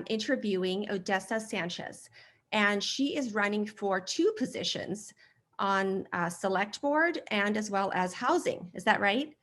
Interviewing Odessa Sanchez, and she is running for two positions on select board and as well as housing. Is that right?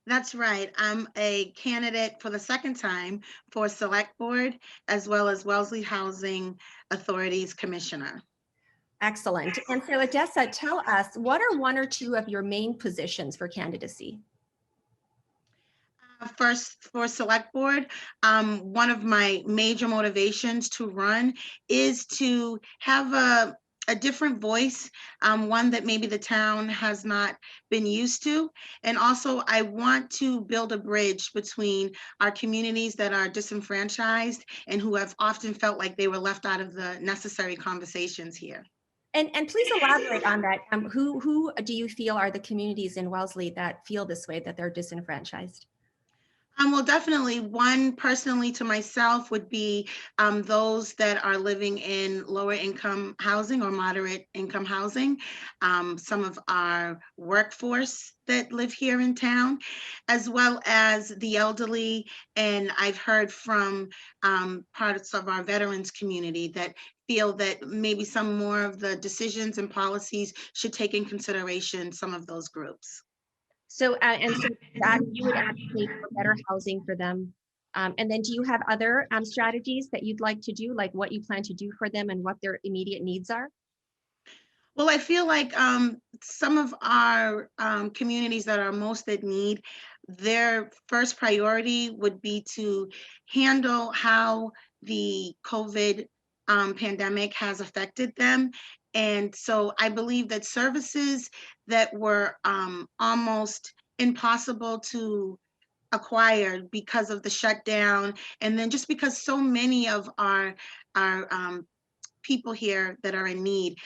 That's right. I'm a candidate for the second time for select board as well as Wellesley Housing Authority's commissioner. Excellent. And so Odessa, tell us, what are one or two of your main positions for candidacy? First, for select board, one of my major motivations to run is to have a different voice, one that maybe the town has not been used to. And also, I want to build a bridge between our communities that are disenfranchised and who have often felt like they were left out of the necessary conversations here. And please elaborate on that. Who do you feel are the communities in Wellesley that feel this way, that they're disenfranchised? Well, definitely one personally to myself would be those that are living in lower income housing or moderate income housing, some of our workforce that live here in town, as well as the elderly. And I've heard from parts of our veterans community that feel that maybe some more of the decisions and policies should take in consideration some of those groups. So, so that you would advocate for better housing for them. And then do you have other strategies that you'd like to do, like what you plan to do for them and what their immediate needs are? Well, I feel like some of our communities that are most in need, their first priority would be to handle how the COVID pandemic has affected them. And so I believe that services that were almost impossible to acquire because of the shutdown, and then just because so many of our people here that are in need,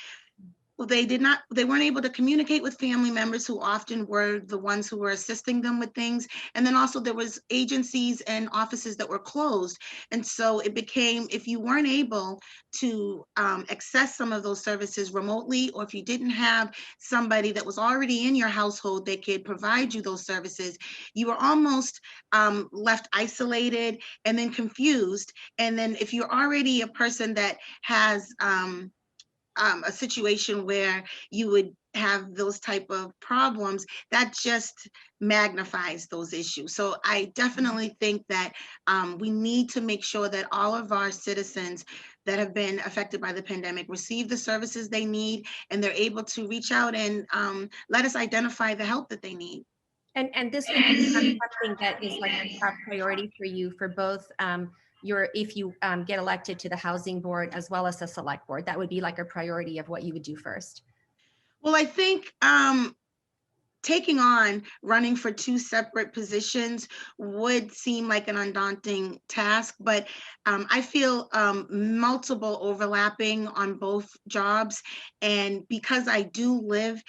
well, they weren't able to communicate with family members who often were the ones who were assisting them with things. And then also there was agencies and offices that were closed. And so it became, if you weren't able to access some of those services remotely, or if you didn't have somebody that was already in your household that could provide you those services, you were almost left isolated and then confused. And then if you're already a person that has a situation where you would have those type of problems, that just magnifies those issues. So I definitely think that we need to make sure that all of our citizens that have been affected by the pandemic receive the services they need, and they're able to reach out and let us identify the help that they need. And this would be something that is like a top priority for you for both if you get elected to the housing board as well as the select board. That would be like a priority of what you would do first. Well, I think taking on running for two separate positions would seem like an undaunting task, but I feel multiple overlapping on both jobs. And because I do live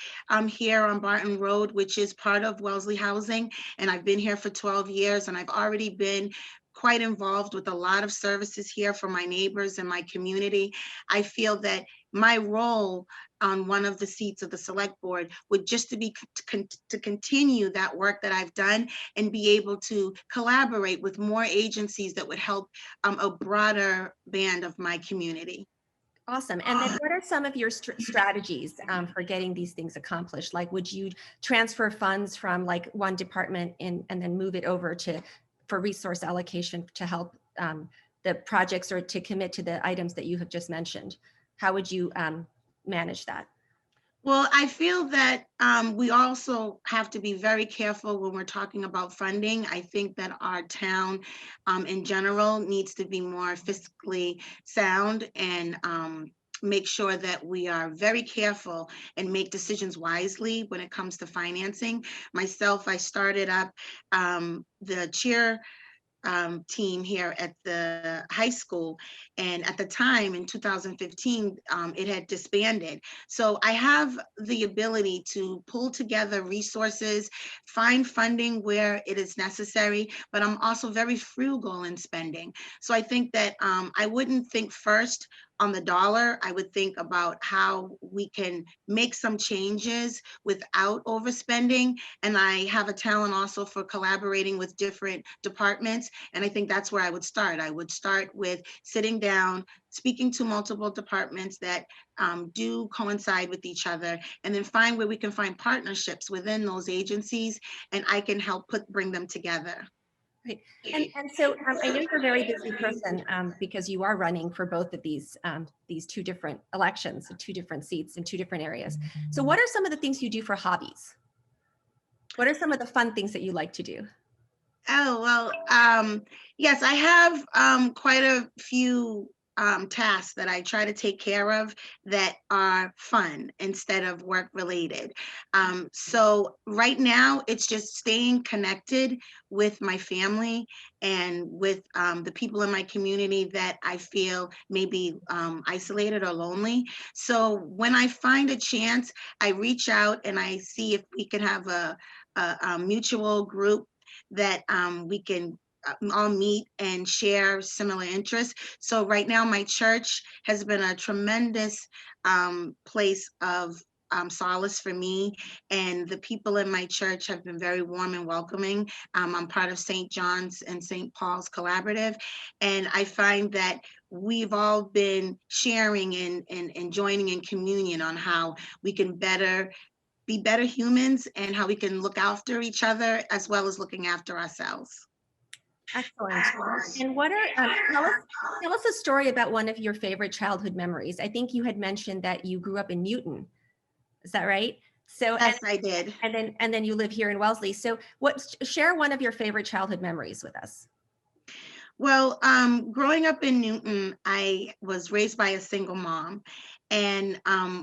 here on Barton Road, which is part of Wellesley Housing, and I've been here for 12 years, and I've already been quite involved with a lot of services here for my neighbors and my community, I feel that my role on one of the seats of the select board would just to continue that work that I've done and be able to collaborate with more agencies that would help a broader band of my community. Awesome. And then what are some of your strategies for getting these things accomplished? Like, would you transfer funds from like one department and then move it over for resource allocation to help the projects or to commit to the items that you have just mentioned? How would you manage that? Well, I feel that we also have to be very careful when we're talking about funding. I think that our town in general needs to be more fiscally sound and make sure that we are very careful and make decisions wisely when it comes to financing. Myself, I started up the team here at the high school. And at the time in 2015, it had disbanded. So I have the ability to pull together resources, find funding where it is necessary, but I'm also very frugal in spending. So I think that I wouldn't think first on the dollar. I would think about how we can make some changes without overspending. And I have a talent also for collaborating with different departments. And I think that's where I would start. I would start with sitting down, speaking to multiple departments that do coincide with each other, and then find where we can find partnerships within those agencies, and I can help bring them together. Right. And so I know you're a very busy person because you are running for both of these two different elections, two different seats in two different areas. So what are some of the things you do for hobbies? What are some of the fun things that you like to do? Oh, well, yes, I have quite a few tasks that I try to take care of that are fun instead of work related. So right now, it's just staying connected with my family and with the people in my community that I feel may be isolated or lonely. So when I find a chance, I reach out and I see if we can have a mutual group that we can all meet and share similar interests. So right now, my church has been a tremendous place of solace for me, and the people in my church have been very warm and welcoming. I'm part of St. John's and St. Paul's Collaborative, and I find that we've all been sharing and joining in communion on how we can be better humans and how we can look after each other as well as looking after ourselves. Excellent. And what are tell us a story about one of your favorite childhood memories. I think you had mentioned that you grew up in Newton. Is that right? So Yes, I did. and then you live here in Wellesley. So share one of your favorite childhood memories with us. Well, growing up in Newton, I was raised by a single mom. And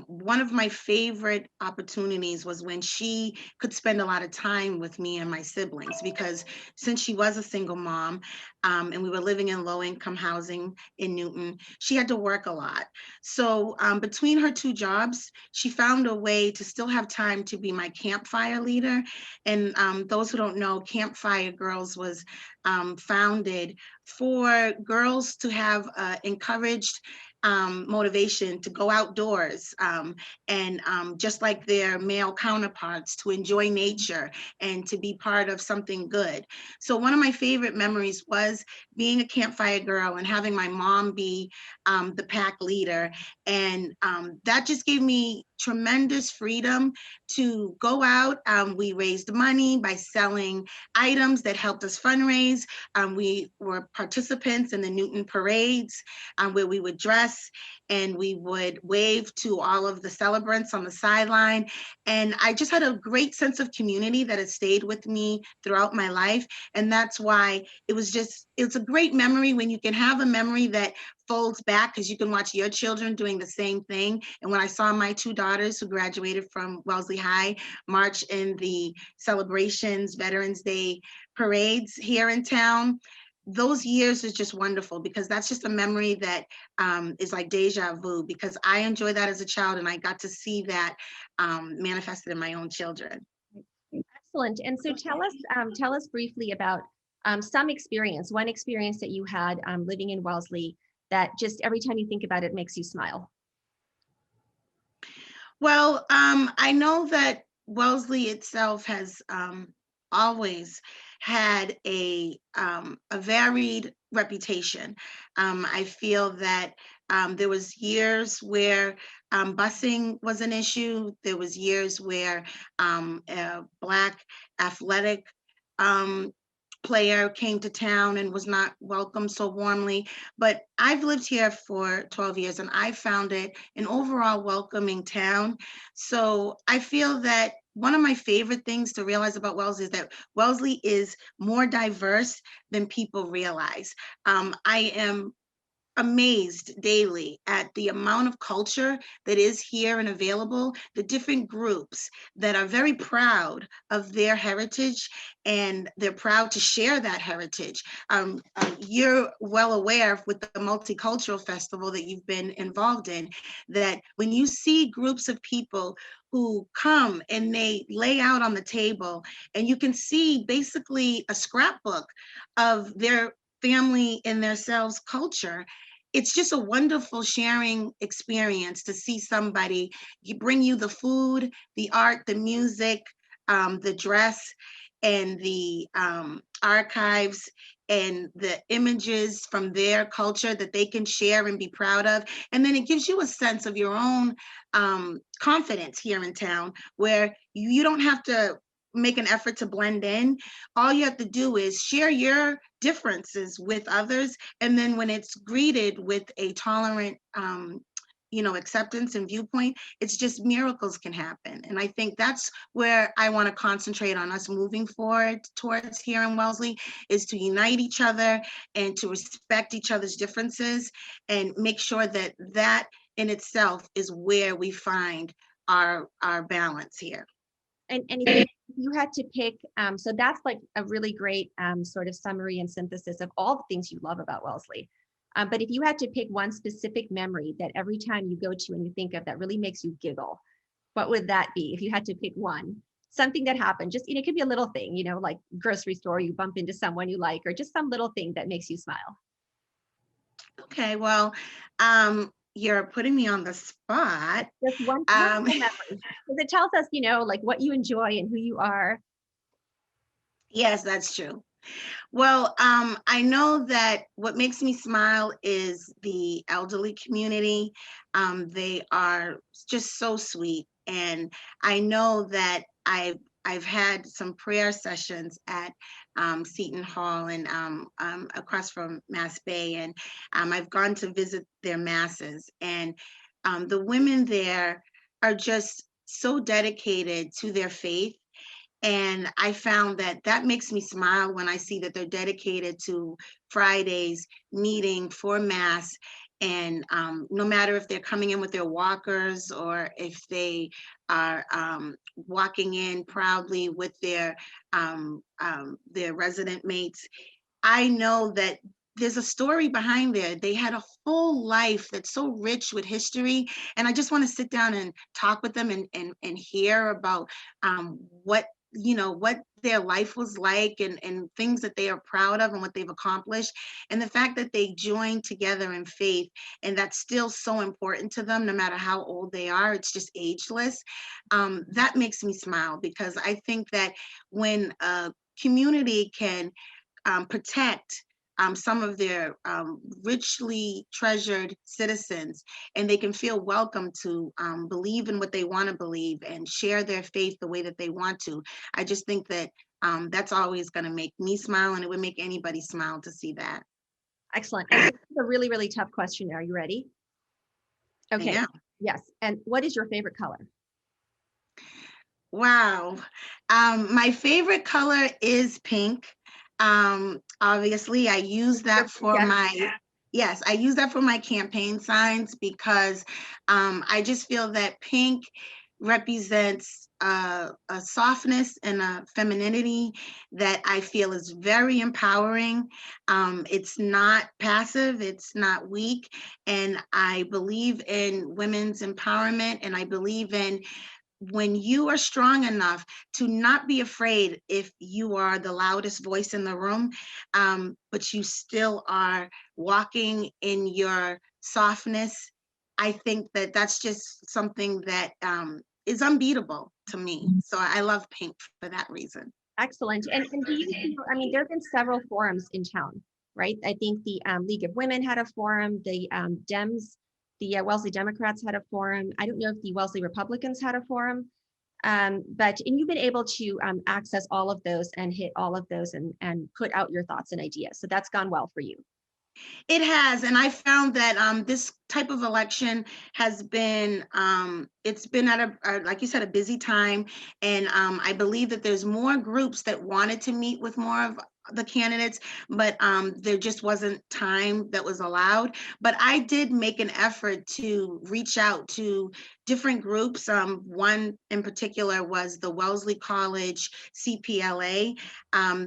one of my favorite opportunities was when she could spend a lot of time with me and my siblings, because since she was a single mom and we were living in low income housing in Newton, she had to work a lot. So between her two jobs, she found a way to still have time to be my campfire leader. And those who don't know, Campfire Girls was founded for girls to have encouraged motivation to go outdoors and just like their male counterparts, to enjoy nature and to be part of something good. So one of my favorite memories was being a campfire girl and having my mom be the pack leader. And that just gave me tremendous freedom to go out. We raised money by selling items that helped us fundraise. We were participants in the Newton parades where we would dress and we would wave to all of the celebrants on the sideline. And I just had a great sense of community that has stayed with me throughout my life. And that's why it's a great memory when you can have a memory that folds back, because you can watch your children doing the same thing. And when I saw my two daughters who graduated from Wellesley High march in the celebrations, Veterans Day parades here in town, those years is just wonderful, because that's just a memory that is like deja vu, because I enjoyed that as a child and I got to see that manifested in my own children. Excellent. And so tell us briefly about one experience that you had living in Wellesley that just every time you think about it makes you smile. Well, I know that Wellesley itself has always had a varied reputation. I feel that there was years where busing was an issue. There was years where a Black athletic player came to town and was not welcomed so warmly. But I've lived here for 12 years and I found it an overall welcoming town. So I feel that one of my favorite things to realize about Wellesley is that Wellesley is more diverse than people realize. I am amazed daily at the amount of culture that is here and available, the different groups that are very proud of their heritage and they're proud to share that heritage. You're well aware with the Multicultural Festival that you've been involved in, that when you see groups of people who come and they lay out on the table and you can see basically a scrapbook of their family and themselves culture, it's just a wonderful sharing experience to see somebody bring you the food, the art, the music, the dress, and the archives and the images from their culture that they can share and be proud of. And then it gives you a sense of your own confidence here in town, where you don't have to make an effort to blend in. All you have to do is share your differences with others. And then when it's greeted with a tolerant, acceptance and viewpoint, it's just miracles can happen. And I think that's where I want to concentrate on us moving forward towards here in Wellesley, is to unite each other and to respect each other's differences and make sure that that in itself is where we find our balance here. And if you had to pick, so that's like a really great sort of summary and synthesis of all the things you love about Wellesley. But if you had to pick one specific memory that every time you go to and you think of that really makes you giggle, what would that be? If you had to pick one, something that happened, just, it could be a little thing, like grocery store, you bump into someone you like, or just some little thing that makes you smile. Okay, well, you're putting me on the spot. Just one memory, because it tells us, like what you enjoy and who you are. Yes, that's true. Well, I know that what makes me smile is the elderly community. They are just so sweet. And I know that I've had some prayer sessions at Seton Hall and across from Mass Bay. And I've gone to visit their masses. And the women there are just so dedicated to their faith. And I found that that makes me smile when I see that they're dedicated to Fridays meeting for Mass. And no matter if they're coming in with their walkers or if they are walking in proudly with their resident mates, I know that there's a story behind there. They had a whole life that's so rich with history. And I just want to sit down and talk with them and hear about what their life was like and things that they are proud of and what they've accomplished. And the fact that they joined together in faith, and that's still so important to them, no matter how old they are, it's just ageless. That makes me smile, because I think that when a community can protect some of their richly treasured citizens, and they can feel welcome to believe in what they want to believe and share their faith the way that they want to. I just think that that's always going to make me smile, and it would make anybody smile to see that. Excellent. And this is a really, really tough question. Are you ready? Okay. Yeah. Yes. And what is your favorite color? Wow. My favorite color is pink. Obviously I use that for I use that for my campaign signs, because I just feel that pink represents a softness and a femininity that I feel is very empowering. It's not passive, it's not weak. And I believe in women's empowerment, and I believe in when you are strong enough to not be afraid if you are the loudest voice in the room, but you still are walking in your softness. I think that that's just something that is unbeatable to me. So I love pink for that reason. Excellent. And do you feel, there have been several forums in town, right? I think the League of Women had a forum, the the Wellesley Democrats had a forum. I don't know if the Wellesley Republicans had a forum, and you've been able to access all of those and hit all of those and put out your thoughts and ideas. So that's gone well for you. It has, and I found that this type of election has been, it's been at like you said, a busy time, and I believe that there's more groups that wanted to meet with more of the candidates, but there just wasn't time that was allowed. But I did make an effort to reach out to different groups. One in particular was the Wellesley College CPLA.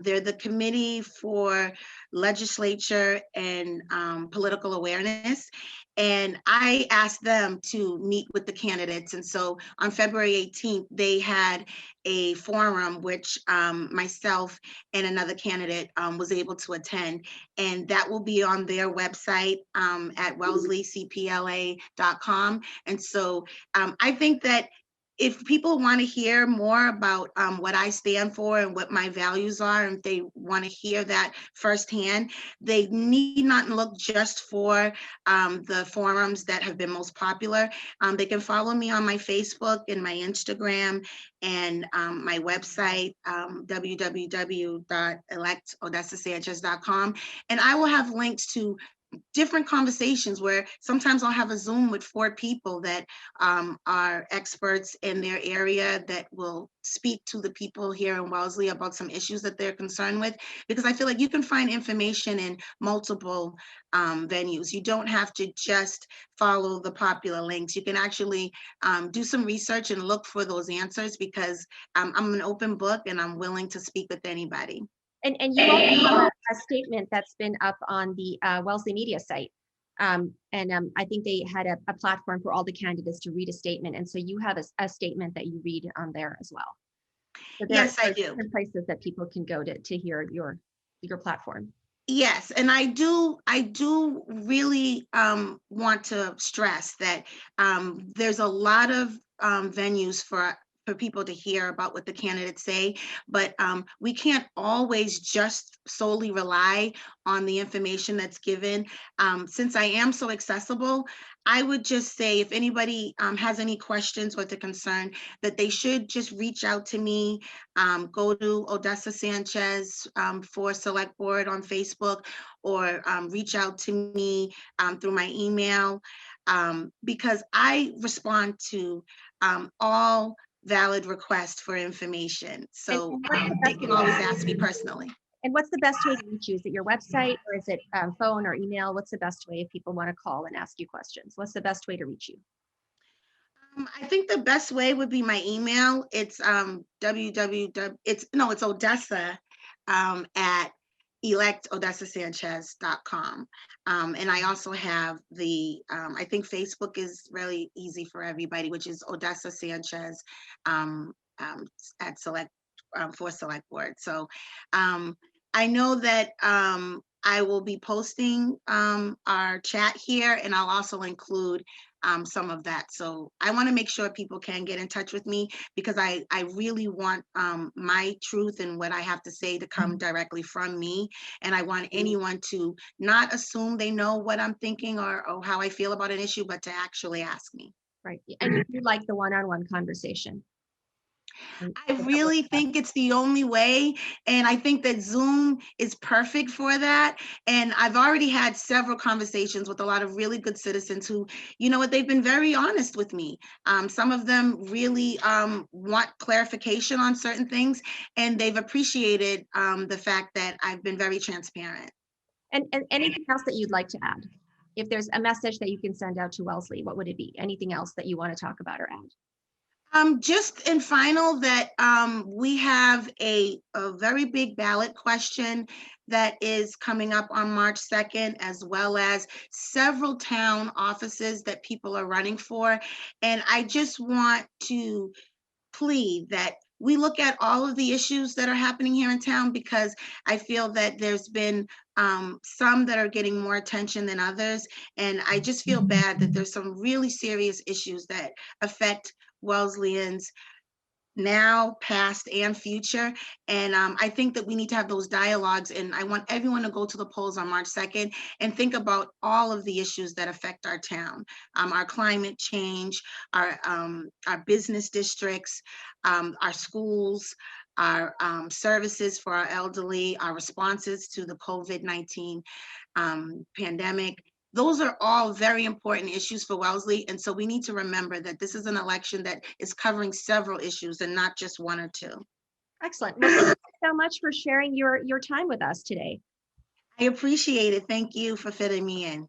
They're the Committee for Legislature and Political Awareness. And I asked them to meet with the candidates. And so on February 18th, they had a forum, which myself and another candidate was able to attend. And that will be on their website at wellesleycpla.com. And so I think that if people want to hear more about what I stand for and what my values are, and if they want to hear that firsthand, they need not look just for the forums that have been most popular. They can follow me on my Facebook and my Instagram and my website, www.electodessasanchez.com. And I will have links to different conversations where sometimes I'll have a Zoom with 4 people that are experts in their area that will speak to the people here in Wellesley about some issues that they're concerned with, because I feel like you can find information in multiple venues. You don't have to just follow the popular links. You can actually do some research and look for those answers, because I'm an open book and I'm willing to speak with anybody. And you also have a statement that's been up on the Wellesley media site. I think they had a platform for all the candidates to read a statement. And so you have a statement that you read on there as well. So Yes, I do. Different places that people can go to hear your platform. Yes, and I do really want to stress that there's a lot of venues for people to hear about what the candidates say, but we can't always just solely rely on the information that's given. Since I am so accessible, I would just say if anybody has any questions or the concern, that they should just reach out to me. Go to Odessa Sanchez for Select Board on Facebook, or reach out to me through my email, because I respond to all valid requests for information. So they can always ask me personally. And what's the best way to reach you? Is it your website, or is it phone or email? What's the best way if people want to call and ask you questions? What's the best way to reach you? I think the best way would be my email. It's it's Odessa at electodessasanchez.com. And I also have the, I think Facebook is really easy for everybody, which is Odessa Sanchez at Select, for Select Board. So I know that I will be posting our chat here, and I'll also include some of that. So I want to make sure people can get in touch with me, because I really want my truth and what I have to say to come directly from me. And I want anyone to not assume they know what I'm thinking or how I feel about an issue, but to actually ask me. Right. And you like the one-on-one conversation. I really think it's the only way. And I think that Zoom is perfect for that. And I've already had several conversations with a lot of really good citizens who, you know what, they've been very honest with me. Some of them really want clarification on certain things, and they've appreciated the fact that I've been very transparent. And anything else that you'd like to add? If there's a message that you can send out to Wellesley, what would it be? Anything else that you want to talk about or add? Just in final, that we have a very big ballot question that is coming up on March 2nd, as well as several town offices that people are running for. And I just want to plead that we look at all of the issues that are happening here in town, because I feel that there's been some that are getting more attention than others. And I just feel bad that there's some really serious issues that affect Wesleyans now, past, and future. And I think that we need to have those dialogues. And I want everyone to go to the polls on March 2nd and think about all of the issues that affect our town, our climate change, our business districts, our schools, our services for our elderly, our responses to the COVID-19 pandemic. Those are all very important issues for Wellesley. And so we need to remember that this is an election that is covering several issues and not just one or two. Excellent. Well, thank you so much for sharing your time with us today. I appreciate it. Thank you for fitting me in.